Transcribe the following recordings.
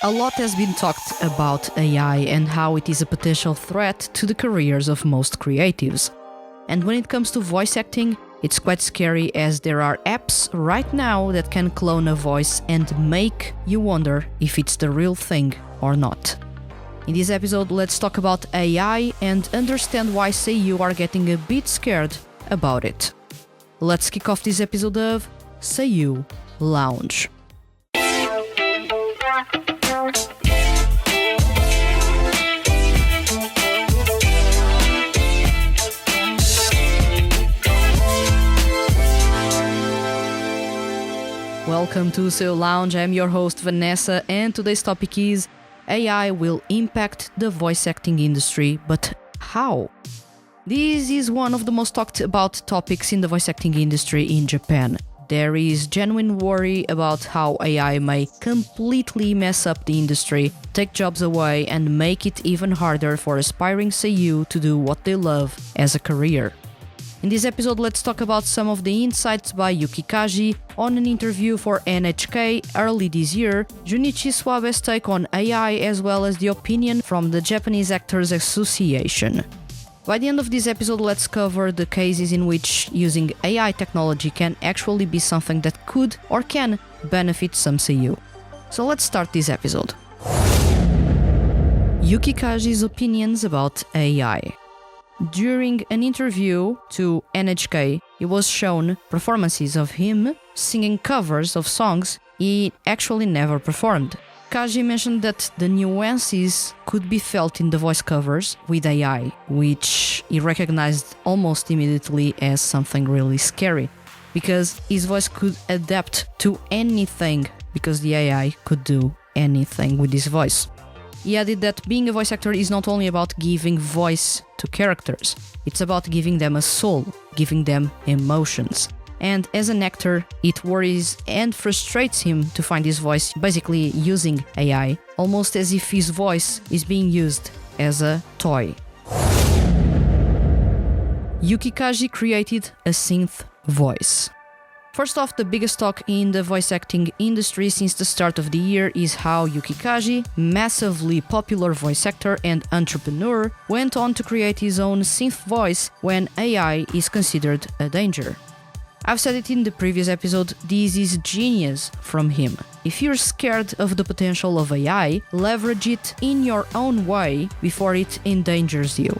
A lot has been talked about AI and how it is a potential threat to the careers of most creatives. And when it comes to voice acting, it's quite scary as there are apps right now that can clone a voice and make you wonder if it's the real thing or not. In this episode, let's talk about AI and understand why Seiyuu are getting a bit scared about it. Let's kick off this episode of Seiyuu Lounge. Welcome to Seiyuu Lounge, I'm your host Vanessa, and today's topic is AI will impact the voice acting industry, but how? This is one of the most talked about topics in the voice acting industry in Japan. There is genuine worry about how AI may completely mess up the industry, take jobs away, and make it even harder for aspiring seiyuu to do what they love as a career. In this episode, let's talk about some of the insights by Yuki Kaji on an interview for NHK early this year, Junichi Suwabe's take on AI, as well as the opinion from the Japanese Actors Association. By the end of this episode, let's cover the cases in which using AI technology can actually be something that could or can benefit some seiyuu. So let's start this episode. Yuki Kaji's opinions about AI. During an interview to NHK, it was shown performances of him singing covers of songs he actually never performed. Kaji mentioned that the nuances could be felt in the voice covers with AI, which he recognized almost immediately as something really scary, because his voice could adapt to anything, because the AI could do anything with his voice. He added that being a voice actor is not only about giving voice to characters, it's about giving them a soul, giving them emotions. And as an actor, it worries and frustrates him to find his voice basically using AI, almost as if his voice is being used as a toy. Yuki Kaji created a synth voice. First off, the biggest talk in the voice acting industry since the start of the year is how Yuki Kaji, massively popular voice actor and entrepreneur, went on to create his own synth voice when AI is considered a danger. I've said it in the previous episode, this is genius from him. If you're scared of the potential of AI, leverage it in your own way before it endangers you.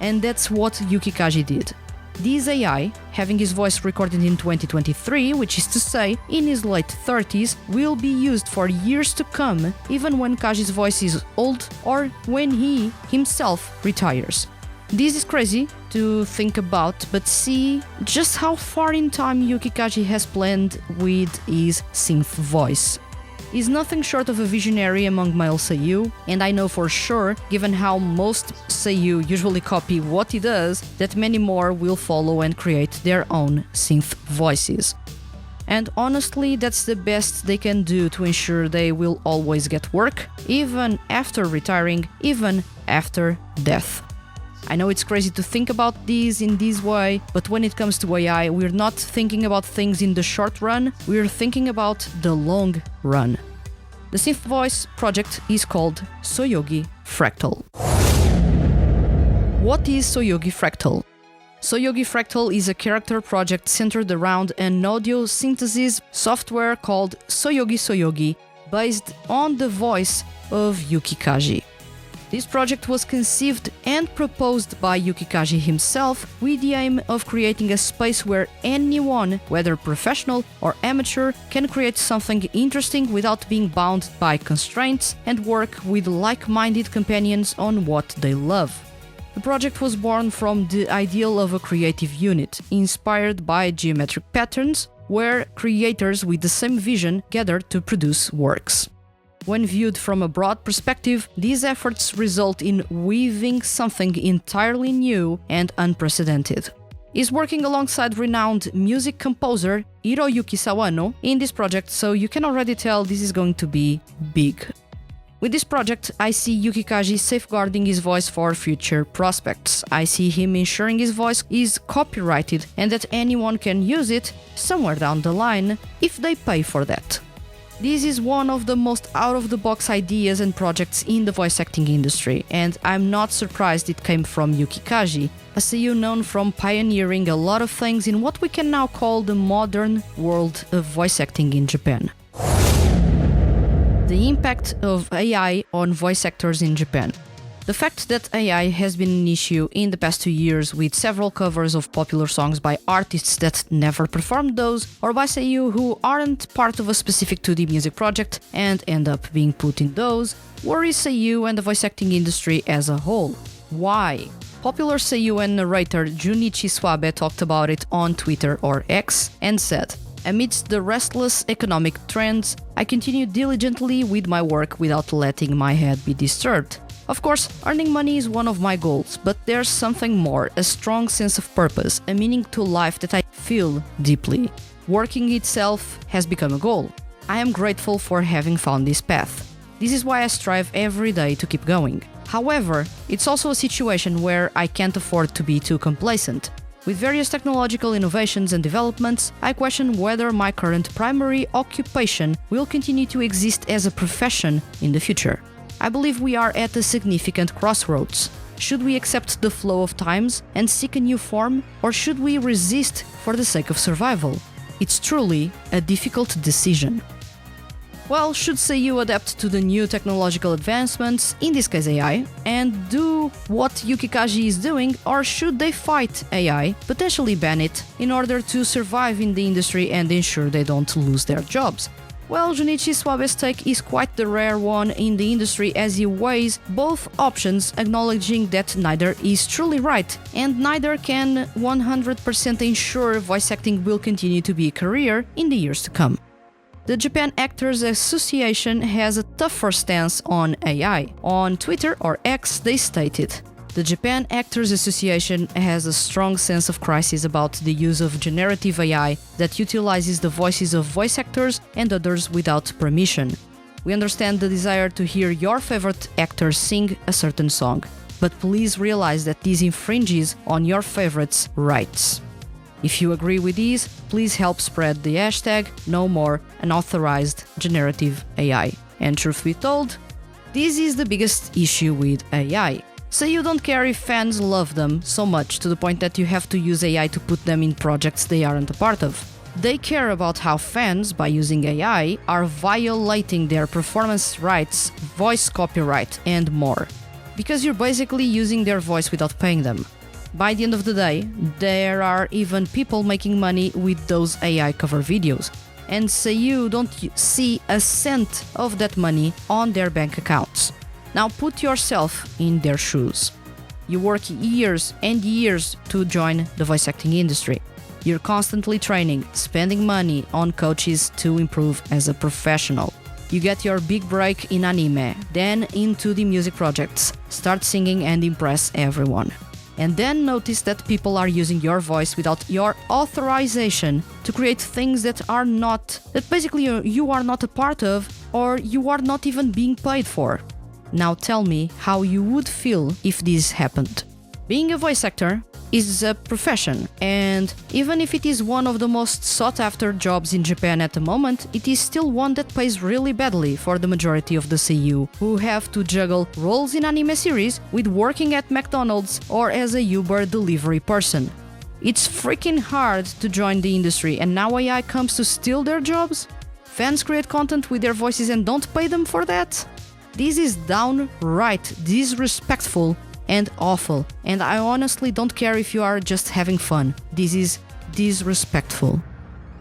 And that's what Yuki Kaji did. This AI, having his voice recorded in 2023, which is to say, in his late 30s, will be used for years to come, even when Kaji's voice is old or when he himself retires. This is crazy to think about, but see just how far in time Yuki Kaji has planned with his synth voice. He's nothing short of a visionary among male seiyuu, and I know for sure, given how most seiyuu usually copy what he does, that many more will follow and create their own synth voices. And honestly, that's the best they can do to ensure they will always get work, even after retiring, even after death. I know it's crazy to think about these in this way, but when it comes to AI, we're not thinking about things in the short run, we're thinking about the long run. The synth voice project is called Soyogi Fractal. What is Soyogi Fractal? Soyogi Fractal is a character project centered around an audio synthesis software called Soyogi, based on the voice of Yuki Kaji. This project was conceived and proposed by Yuki Kaji himself with the aim of creating a space where anyone, whether professional or amateur, can create something interesting without being bound by constraints and work with like-minded companions on what they love. The project was born from the ideal of a creative unit, inspired by geometric patterns, where creators with the same vision gather to produce works. When viewed from a broad perspective, these efforts result in weaving something entirely new and unprecedented. He's working alongside renowned music composer Hiroyuki Sawano in this project, so you can already tell this is going to be big. With this project, I see Yuki Kaji safeguarding his voice for future prospects. I see him ensuring his voice is copyrighted and that anyone can use it somewhere down the line if they pay for that. This is one of the most out-of-the-box ideas and projects in the voice acting industry, and I'm not surprised it came from Yuki Kaji, a seiyuu known from pioneering a lot of things in what we can now call the modern world of voice acting in Japan. The impact of AI on voice actors in Japan. The fact that AI has been an issue in the past 2 years with several covers of popular songs by artists that never performed those, or by seiyuu who aren't part of a specific 2D music project and end up being put in those, worries seiyuu and the voice acting industry as a whole. Why? Popular seiyuu and narrator Junichi Suwabe talked about it on Twitter or X and said, "Amidst the restless economic trends, I continue diligently with my work without letting my head be disturbed. Of course, earning money is one of my goals, but there's something more, a strong sense of purpose, a meaning to life that I feel deeply. Working itself has become a goal. I am grateful for having found this path. This is why I strive every day to keep going. However, it's also a situation where I can't afford to be too complacent. With various technological innovations and developments, I question whether my current primary occupation will continue to exist as a profession in the future. I believe we are at a significant crossroads. Should we accept the flow of times and seek a new form, or should we resist for the sake of survival? It's truly a difficult decision." Well, should seiyuu adapt to the new technological advancements, in this case AI, and do what Yuki Kaji is doing, or should they fight AI, potentially ban it, in order to survive in the industry and ensure they don't lose their jobs? Well, Junichi Suwabe's take is quite the rare one in the industry, as he weighs both options, acknowledging that neither is truly right, and neither can 100% ensure voice acting will continue to be a career in the years to come. The Japan Actors Association has a tougher stance on AI. On Twitter or X, they stated, "The Japan Actors Association has a strong sense of crisis about the use of generative AI that utilizes the voices of voice actors and others without permission. We understand the desire to hear your favorite actors sing a certain song, but please realize that this infringes on your favorites' rights. If you agree with these, please help spread the hashtag #NoMoreUnauthorized Generative AI. And truth be told, this is the biggest issue with AI. So you don't care if fans love them so much to the point that you have to use AI to put them in projects they aren't a part of. They care about how fans, by using AI, are violating their performance rights, voice copyright, and more. Because you're basically using their voice without paying them. By the end of the day, there are even people making money with those AI cover videos, and seiyuu don't see a cent of that money on their bank accounts. Now put yourself in their shoes. You work years and years to join the voice acting industry. You're constantly training, spending money on coaches to improve as a professional. You get your big break in anime, then into the music projects, start singing and impress everyone. And then notice that people are using your voice without your authorization to create things that basically you are not a part of, or you are not even being paid for. Now tell me how you would feel if this happened. Being a voice actor is a profession, and even if it is one of the most sought-after jobs in Japan at the moment, it is still one that pays really badly for the majority of the seiyuu, who have to juggle roles in anime series with working at McDonald's or as a Uber delivery person. It's freaking hard to join the industry, and now AI comes to steal their jobs? Fans create content with their voices and don't pay them for that? This is downright disrespectful and awful, and I honestly don't care if you are just having fun. This is disrespectful.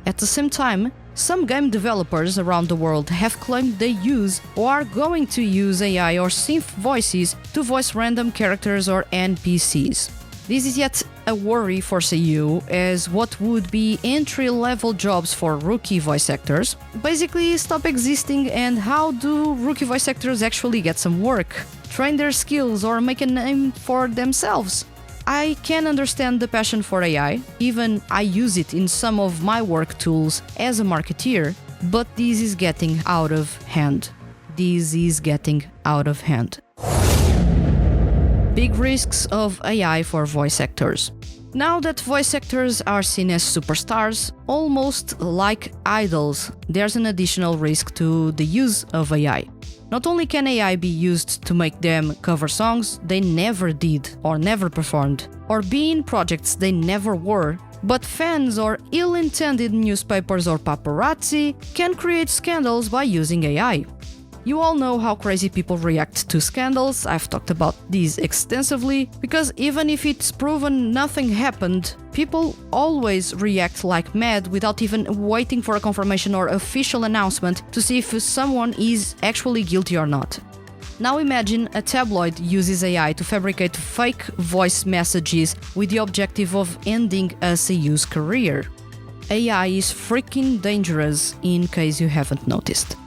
At the same time, some game developers around the world have claimed they use or are going to use AI or synth voices to voice random characters or NPCs. This is yet a worry for seiyuu, as what would be entry-level jobs for rookie voice actors basically stop existing. And how do rookie voice actors actually get some work, train their skills, or make a name for themselves? I can understand the passion for AI, even I use it in some of my work tools as a marketeer, but this is getting out of hand. This is getting out of hand. Big risks of AI for voice actors. Now that voice actors are seen as superstars, almost like idols, there's an additional risk to the use of AI. Not only can AI be used to make them cover songs they never did or never performed, or be in projects they never were, but fans or ill-intended newspapers or paparazzi can create scandals by using AI. You all know how crazy people react to scandals. I've talked about these extensively, because even if it's proven nothing happened, people always react like mad without even waiting for a confirmation or official announcement to see if someone is actually guilty or not. Now imagine a tabloid uses AI to fabricate fake voice messages with the objective of ending a Seiyuu's career. AI is freaking dangerous, in case you haven't noticed.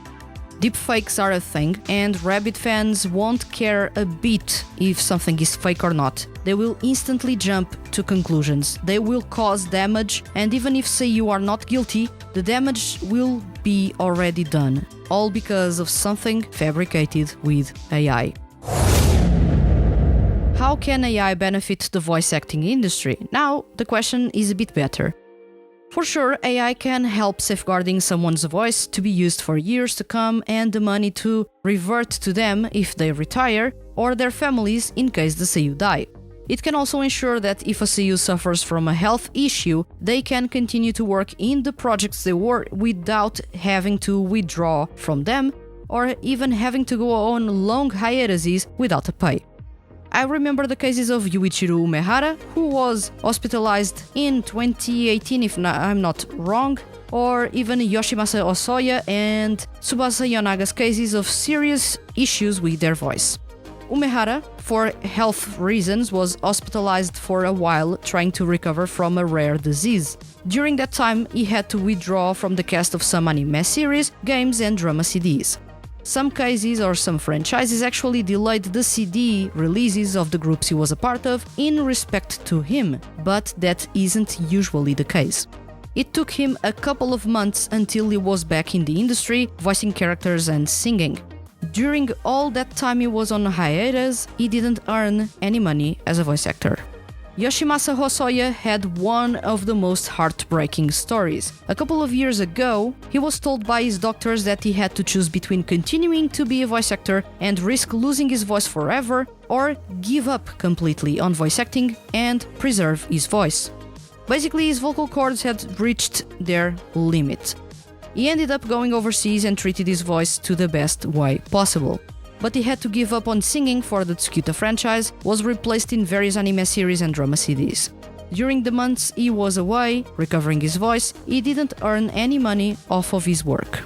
Deepfakes are a thing, and Rabbit fans won't care a bit if something is fake or not. They will instantly jump to conclusions. They will cause damage, and even if Seiyuu are not guilty, the damage will be already done, all because of something fabricated with AI. How can AI benefit the voice acting industry? Now, the question is a bit better. For sure, AI can help safeguarding someone's voice to be used for years to come and the money to revert to them if they retire, or their families in case the Seiyuu die. It can also ensure that if a Seiyuu suffers from a health issue, they can continue to work in the projects they were without having to withdraw from them, or even having to go on long hiatuses without a pay. I remember the cases of Yuichiro Umehara, who was hospitalized in 2018 if I'm not wrong, or even Yoshimasa Osoya and Tsubasa Yonaga's cases of serious issues with their voice. Umehara, for health reasons, was hospitalized for a while trying to recover from a rare disease. During that time, he had to withdraw from the cast of some anime series, games and drama CDs. Some cases or some franchises actually delayed the CD releases of the groups he was a part of in respect to him, but that isn't usually the case. It took him a couple of months until he was back in the industry, voicing characters and singing. During all that time he was on hiatus, he didn't earn any money as a voice actor. Yoshimasa Hosoya had one of the most heartbreaking stories. A couple of years ago, he was told by his doctors that he had to choose between continuing to be a voice actor and risk losing his voice forever, or give up completely on voice acting and preserve his voice. Basically, his vocal cords had reached their limit. He ended up going overseas and treated his voice to the best way possible. But he had to give up on singing for the Tsukuta franchise, was replaced in various anime series and drama CDs. During the months he was away, recovering his voice, he didn't earn any money off of his work.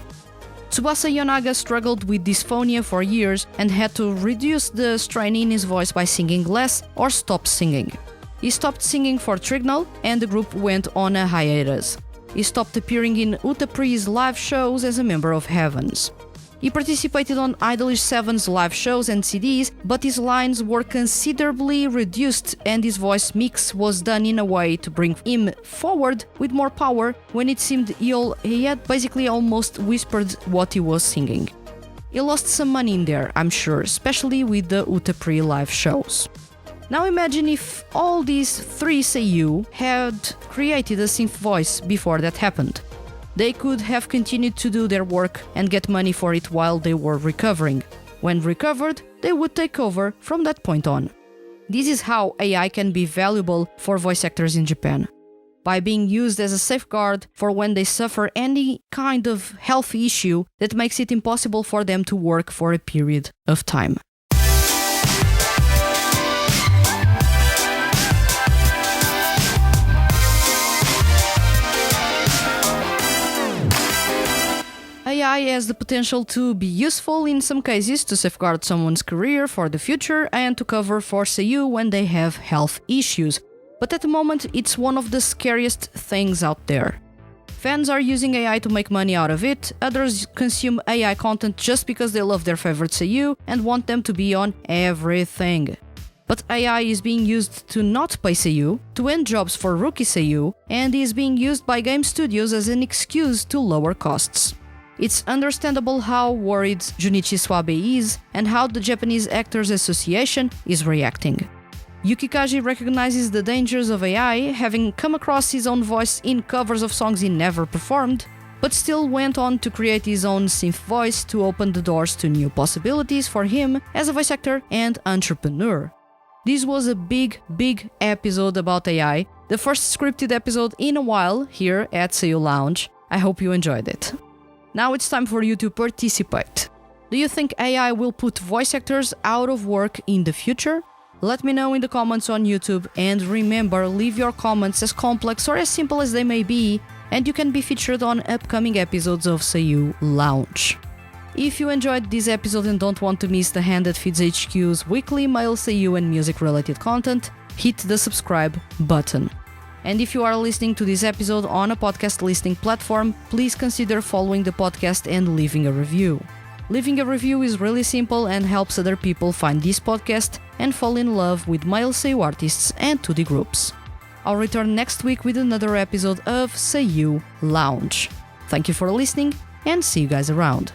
Tsubasa Yonaga struggled with dysphonia for years and had to reduce the strain in his voice by singing less or stop singing. He stopped singing for Trignal and the group went on a hiatus. He stopped appearing in Utapri's live shows as a member of Heavens. He participated on Idolish 7's live shows and CDs, but his lines were considerably reduced and his voice mix was done in a way to bring him forward with more power when it seemed he had basically almost whispered what he was singing. He lost some money in there, I'm sure, especially with the Utapri live shows. Now imagine if all these three Seiyuu had created a synth voice before that happened. They could have continued to do their work and get money for it while they were recovering. When recovered, they would take over from that point on. This is how AI can be valuable for voice actors in Japan. By being used as a safeguard for when they suffer any kind of health issue that makes it impossible for them to work for a period of time. AI has the potential to be useful in some cases to safeguard someone's career for the future and to cover for Seiyuu when they have health issues. But at the moment, it's one of the scariest things out there. Fans are using AI to make money out of it, others consume AI content just because they love their favorite Seiyuu and want them to be on everything. But AI is being used to not pay Seiyuu, to end jobs for rookie Seiyuu, and is being used by game studios as an excuse to lower costs. It's understandable how worried Junichi Suwabe is and how the Japanese Actors Association is reacting. Yuki Kaji recognizes the dangers of AI, having come across his own voice in covers of songs he never performed, but still went on to create his own synth voice to open the doors to new possibilities for him as a voice actor and entrepreneur. This was a big episode about AI, the first scripted episode in a while here at Seiyuu Lounge. I hope you enjoyed it. Now it's time for you to participate. Do you think AI will put voice actors out of work in the future? Let me know in the comments on YouTube, and remember, leave your comments as complex or as simple as they may be, and you can be featured on upcoming episodes of Seiyuu Lounge. If you enjoyed this episode and don't want to miss the hand that feeds HQ's weekly male Seiyuu and music related content, hit the subscribe button. And if you are listening to this episode on a podcast listening platform, please consider following the podcast and leaving a review. Leaving a review is really simple and helps other people find this podcast and fall in love with male Seiyuu artists and 2D groups. I'll return next week with another episode of Seiyuu Lounge. Thank you for listening and see you guys around.